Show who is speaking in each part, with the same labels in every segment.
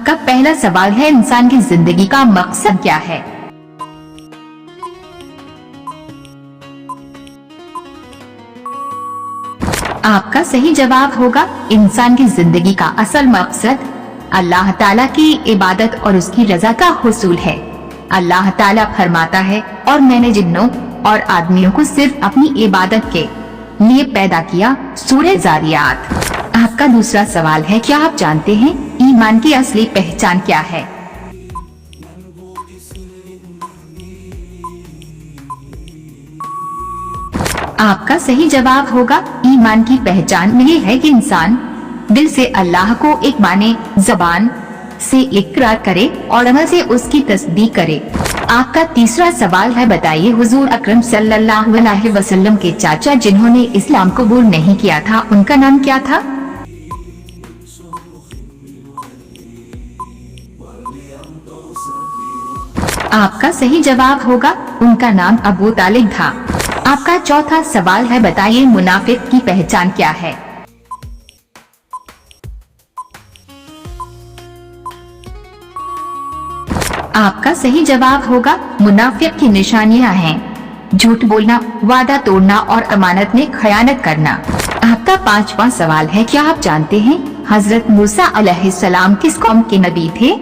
Speaker 1: आपका पहला सवाल है, इंसान की जिंदगी का मकसद क्या है? आपका सही जवाब होगा, इंसान की जिंदगी का असल मकसद अल्लाह ताला की इबादत और उसकी रजा का हुसूल है। अल्लाह ताला फरमाता है, और मैंने जिन्नों और आदमियों को सिर्फ अपनी इबादत के लिए पैदा किया। सूरह ज़ारियात। आपका दूसरा सवाल है, क्या आप जानते हैं ईमान की असली पहचान क्या है? आपका सही जवाब होगा, ईमान की पहचान ये है कि इंसान दिल से अल्लाह को एक माने, जबान से इकरार करे और अमल से उसकी तस्दीक करे। आपका तीसरा सवाल है, बताइए हुजूर अकरम सल्लल्लाहु अलैहि वसल्लम के चाचा जिन्होंने इस्लाम कबूल नहीं किया था, उनका नाम क्या था? आपका सही जवाब होगा, उनका नाम अबू तालिब था। आपका चौथा सवाल है, बताइए मुनाफिक की पहचान क्या है? आपका सही जवाब होगा, मुनाफिक की निशानियां हैं झूठ बोलना, वादा तोड़ना और अमानत में खयानत करना। आपका पांचवा सवाल है, क्या आप जानते हैं हजरत मूसा अलैहिस्सलाम किस कौम के नबी थे?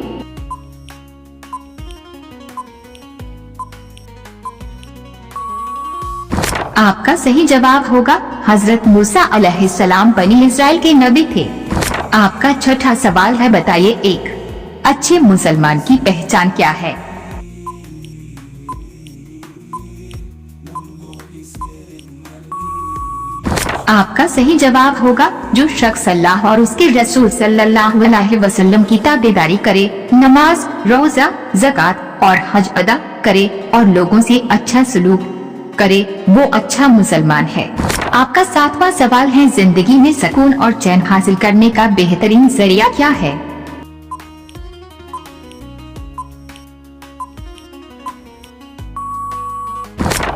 Speaker 1: आपका सही जवाब होगा, हजरत मूसा अलैहिस्सलाम बनी इस्राइल के नबी थे। आपका छठा सवाल है, बताइए एक अच्छे मुसलमान की पहचान क्या है? आपका सही जवाब होगा, जो शख्स अल्लाह और उसके रसूल सल्लल्लाहु अलैहि वसल्लम की ताबेदारी करे, नमाज, रोजा, ज़कात और हज अदा करे और लोगों से अच्छा सलूक करे, वो अच्छा मुसलमान है। आपका सातवां सवाल है, जिंदगी में सुकून और चैन हासिल करने का बेहतरीन जरिया क्या है?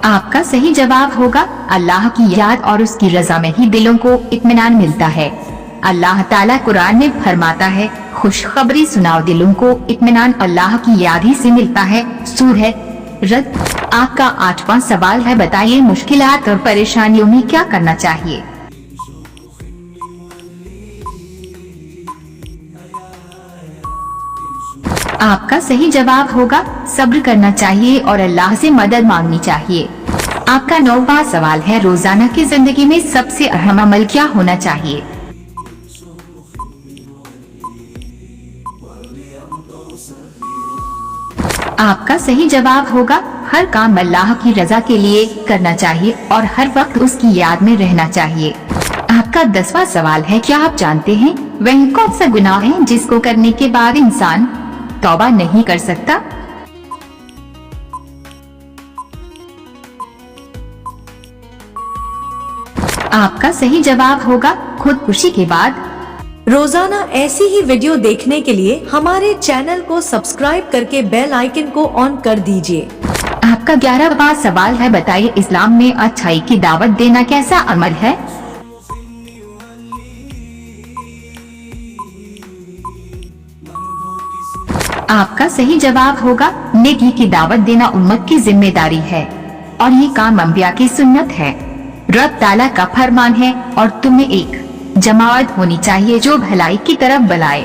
Speaker 1: आपका सही जवाब होगा, अल्लाह की याद और उसकी रजा में ही दिलों को इत्मीनान मिलता है। अल्लाह ताला कुरान में फरमाता है, खुशखबरी सुनाओ दिलों को इत्मीनान अल्लाह की याद ही से मिलता है। सूरह रद। आपका आठवां सवाल है, बताइए मुश्किलात और परेशानियों में क्या करना चाहिए? आपका सही जवाब होगा, सब्र करना चाहिए और अल्लाह से मदद मांगनी चाहिए। आपका नौवां सवाल है, रोजाना की जिंदगी में सबसे अहम अमल क्या होना चाहिए? आपका सही जवाब होगा, हर काम अल्लाह की रजा के लिए करना चाहिए और हर वक्त उसकी याद में रहना चाहिए। आपका 10वां सवाल है, क्या आप जानते हैं वह कौन सा गुनाह है जिसको करने के बाद इंसान तौबा नहीं कर सकता? आपका सही जवाब होगा, खुदकुशी के बाद।
Speaker 2: रोजाना ऐसी ही वीडियो देखने के लिए हमारे चैनल को सब्सक्राइब करके बेल आइकन को ऑन कर दीजिए।
Speaker 1: आपका 11वां सवाल है, बताइए इस्लाम में अच्छाई की दावत देना कैसा अमल है? आपका सही जवाब होगा, नेकी की दावत देना उम्मत की जिम्मेदारी है और ये काम अंबिया की सुन्नत है। रब ताला का फरमान है, और तुम्हें एक जमात होनी चाहिए जो भलाई की तरफ बुलाए।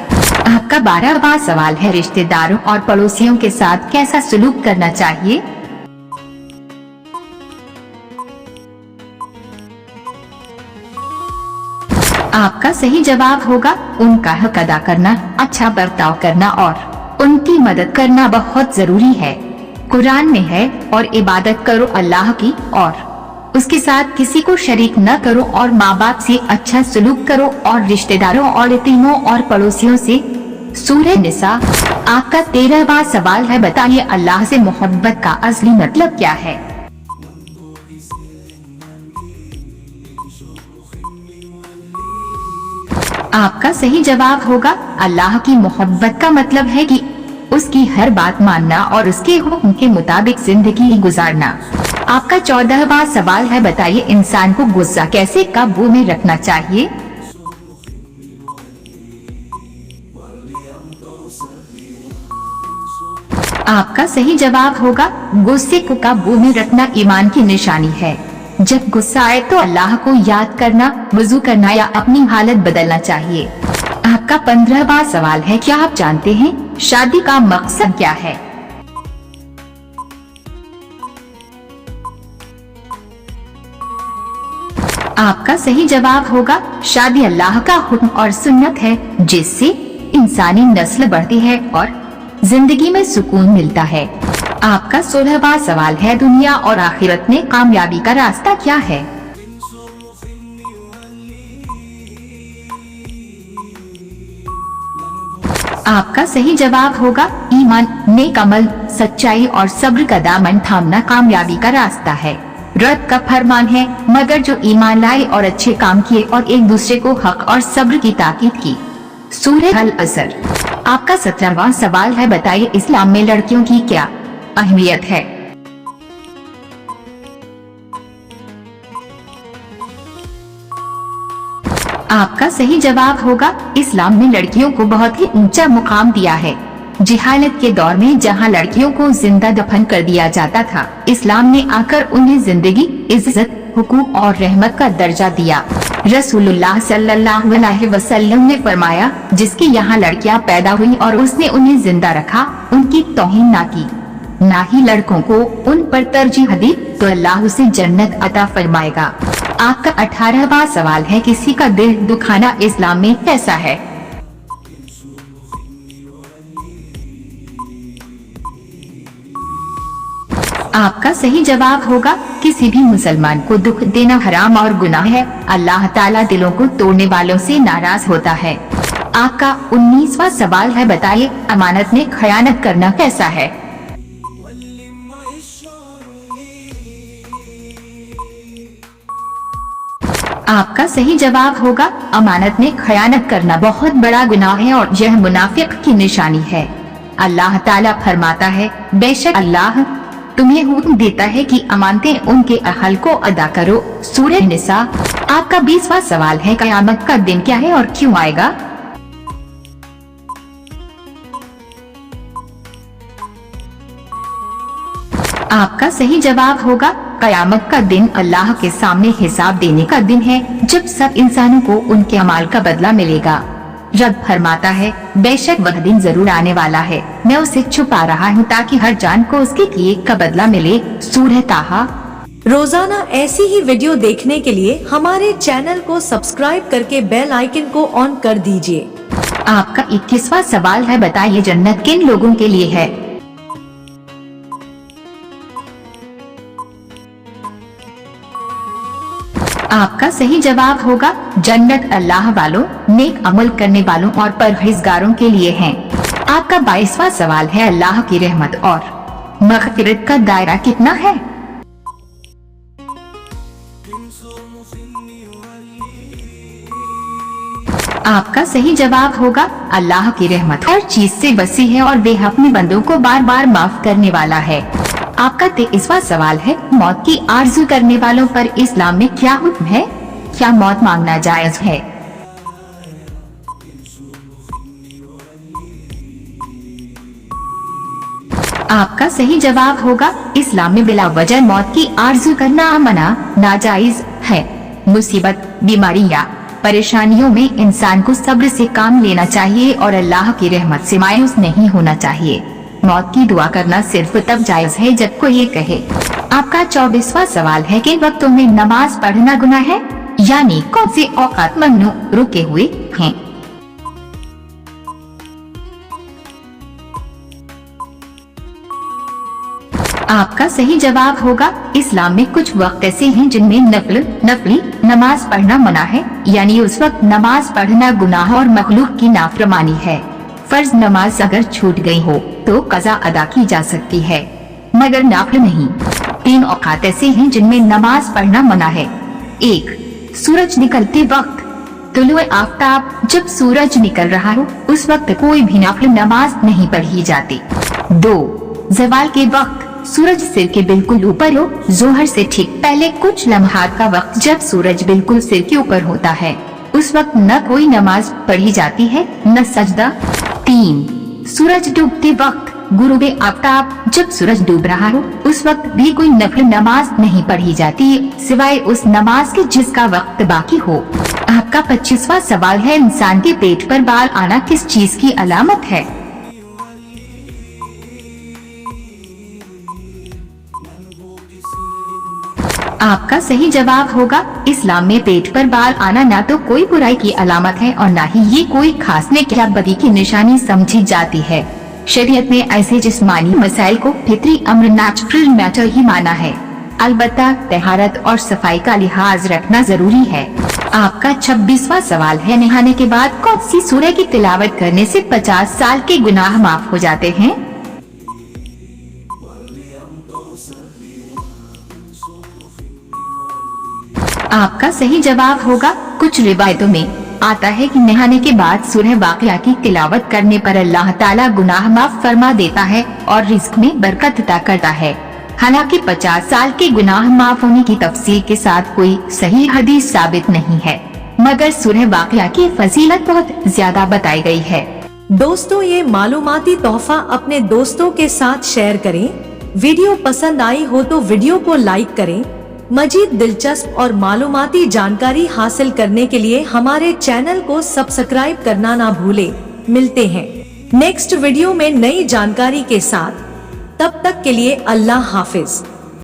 Speaker 1: आपका 12वां सवाल है, रिश्तेदारों और पड़ोसियों के साथ कैसा सलूक करना चाहिए? आपका सही जवाब होगा, उनका हक अदा करना, अच्छा बर्ताव करना और उनकी मदद करना बहुत जरूरी है। कुरान में है, और इबादत करो अल्लाह की और उसके साथ किसी को शरीक न करो और माँ बाप से अच्छा सलूक करो और रिश्तेदारों और यतीमों और पड़ोसियों से। सूरह निसा। आपका 13वां सवाल है, बताइए अल्लाह से मोहब्बत का असली मतलब क्या है? आपका सही जवाब होगा, अल्लाह की मोहब्बत का मतलब है कि उसकी हर बात मानना और उसके हुक्म के मुताबिक जिंदगी गुजारना। आपका 14वां सवाल है, बताइए इंसान को गुस्सा कैसे काबू में रखना चाहिए? आपका सही जवाब होगा गुस्से को काबू में रखना ईमान की निशानी है। जब गुस्सा आए तो अल्लाह को याद करना, वुजू करना या अपनी हालत बदलना चाहिए। आपका 15वां सवाल है, क्या आप जानते हैं शादी का मकसद क्या है? आपका सही जवाब होगा शादी अल्लाह का हुक्म और सुन्नत है, जिससे इंसानी नस्ल बढ़ती है और जिंदगी में सुकून मिलता है। आपका 16वां सवाल है, दुनिया और आखिरत में कामयाबी का रास्ता क्या है? आपका सही जवाब होगा ईमान, नेक अमल, सच्चाई और सब्र का दामन थामना कामयाबी का रास्ता है। रब का फरमान है, मगर जो ईमान लाए और अच्छे काम किए और एक दूसरे को हक और सब्र की ताकीद की। सूरह अल असर। आपका 17वां सवाल है, बताइए इस्लाम में लड़कियों की क्या अहमियत है? आपका सही जवाब होगा इस्लाम में लड़कियों को बहुत ही ऊंचा मुकाम दिया है। जिहालत के दौर में जहां लड़कियों को जिंदा दफन कर दिया जाता था, इस्लाम ने आकर उन्हें जिंदगी, इज्जत, हुकूक और रहमत का दर्जा दिया। रसूलुल्लाह सल्लल्लाहु अलैहि वसल्लम ने फरमाया, जिसके यहाँ लड़कियां पैदा हुई और उसने उन्हें जिंदा रखा, उनकी तौहीन ना की, ना ही लड़कों को उन पर तरजीह दी, तो अल्लाह उसे जन्नत अता फरमाएगा। आपका 18वां सवाल है, किसी का दिल दुखाना इस्लाम में कैसा है? आपका सही जवाब होगा किसी भी मुसलमान को दुख देना हराम और गुनाह है। अल्लाह ताला दिलों को तोड़ने वालों से नाराज होता है। आपका 19वां सवाल है, बताइए अमानत में खयानत करना कैसा है? आपका सही जवाब होगा अमानत में खयानत करना बहुत बड़ा गुनाह है और यह मुनाफिक की निशानी है। अल्लाह ताला फरमाता है, बेशक अल्लाह तुम्हें हुक्म देता है कि अमानतें उनके अहल को अदा करो। सूरह निसा। आपका 20वां सवाल है, क़यामत का दिन क्या है और क्यों आएगा? आपका सही जवाब होगा क़यामत का दिन अल्लाह के सामने हिसाब देने का दिन है, जब सब इंसानों को उनके अमाल का बदला मिलेगा। रब फरमाता है, बेशक वह दिन जरूर आने वाला है, मैं उसे छुपा रहा हूँ ताकि हर जान को उसके किए का बदला मिले। सूरह ताहा।
Speaker 2: रोजाना ऐसी ही वीडियो देखने के लिए हमारे चैनल को सब्सक्राइब करके बेल आइकन को ऑन कर दीजिए।
Speaker 1: आपका 21वां सवाल है, बताइए जन्नत किन लोगों के लिए है? आपका सही जवाब होगा जन्नत अल्लाह वालों, नेक अमल करने वालों और परहेजगारों के लिए है। आपका 22वां सवाल है, अल्लाह की रहमत और मग़फ़िरत का दायरा कितना है? आपका सही जवाब होगा अल्लाह की रहमत हर चीज से वसी है और वे अपने बंदों को बार बार माफ करने वाला है। आपका 23वां सवाल है, मौत की आरज़ू करने वालों पर इस्लाम में क्या हुक्म है? क्या मौत मांगना जायज है? आपका सही जवाब होगा इस्लाम में बिला वजह मौत की आरज़ू करना मना नाजायज है। मुसीबत, बीमारी या परेशानियों में इंसान को सब्र से काम लेना चाहिए और अल्लाह की रहमत से मायूस नहीं होना चाहिए। मौत की दुआ करना सिर्फ तब जायज है जब कोई ये कहे। आपका 24वां सवाल है, किन वक्तों में नमाज पढ़ना गुनाह है, यानी कौन से औकात ममनू रुके हुए हैं? आपका सही जवाब होगा इस्लाम में कुछ वक्त ऐसे हैं जिनमें नफली नमाज पढ़ना मना है, यानी उस वक्त नमाज पढ़ना गुनाह और मखलूक की नाफरमानी है। फर्ज नमाज अगर छूट गई हो तो कज़ा अदा की जा सकती है, मगर नाफिल नहीं। 3 औकात ऐसे हैं जिनमें नमाज पढ़ना मना है। 1, सूरज निकलते वक्त, तुलुए आफ्ताब, जब सूरज निकल रहा हो उस वक्त कोई भी नाफिल नमाज नहीं पढ़ी जाती। 2, ज़वाल के वक्त, सूरज सिर के बिल्कुल ऊपर हो, जोहर से ठीक पहले कुछ लम्हात का वक्त जब सूरज बिल्कुल सिर के ऊपर होता है, उस वक्त न कोई नमाज पढ़ी जाती है न सजदा। 3, सूरज डूबते वक्त गुरूबे आफ्ताब जब सूरज डूब रहा हो उस वक्त भी कोई नफल नमाज नहीं पढ़ी जाती सिवाय उस नमाज के जिसका वक्त बाकी हो। आपका 25वां सवाल है, इंसान के पेट पर बाल आना किस चीज की अलामत है? आपका सही जवाब होगा इस्लाम में पेट पर बाल आना ना तो कोई बुराई की अलामत है और ना ही ये कोई खास नेक या बदी की निशानी समझी जाती है। शरीयत ने ऐसे जिस्मानी मसाइल को फितरी अम्र नेचुरल मैटर ही माना है। अलबत्ता तहारत और सफाई का लिहाज रखना जरूरी है। आपका 26वां सवाल है, नहाने के बाद कौन सी सूरह की तिलावत करने से 50 साल के गुनाह माफ हो जाते हैं? आपका सही जवाब होगा कुछ रिवायतों में आता है कि नहाने के बाद सूरह वाक़िया की तिलावत करने पर अल्लाह ताला गुनाह माफ फरमा देता है और रिज़्क में बरकत अता करता है। हालांकि 50 साल के गुनाह माफ होने की तफसील के साथ कोई सही हदीस साबित नहीं है, मगर सूरह वाक़िया की फजीलत बहुत ज्यादा बताई गई है।
Speaker 2: दोस्तों, ये मालूमाती तोहफा अपने दोस्तों के साथ शेयर करें। वीडियो पसंद आई हो तो वीडियो को लाइक करें। मजीद दिलचस्प और मालूमाती जानकारी हासिल करने के लिए हमारे चैनल को सब्सक्राइब करना ना भूलें। मिलते हैं नेक्स्ट वीडियो में नई जानकारी के साथ। तब तक के लिए अल्लाह हाफिज।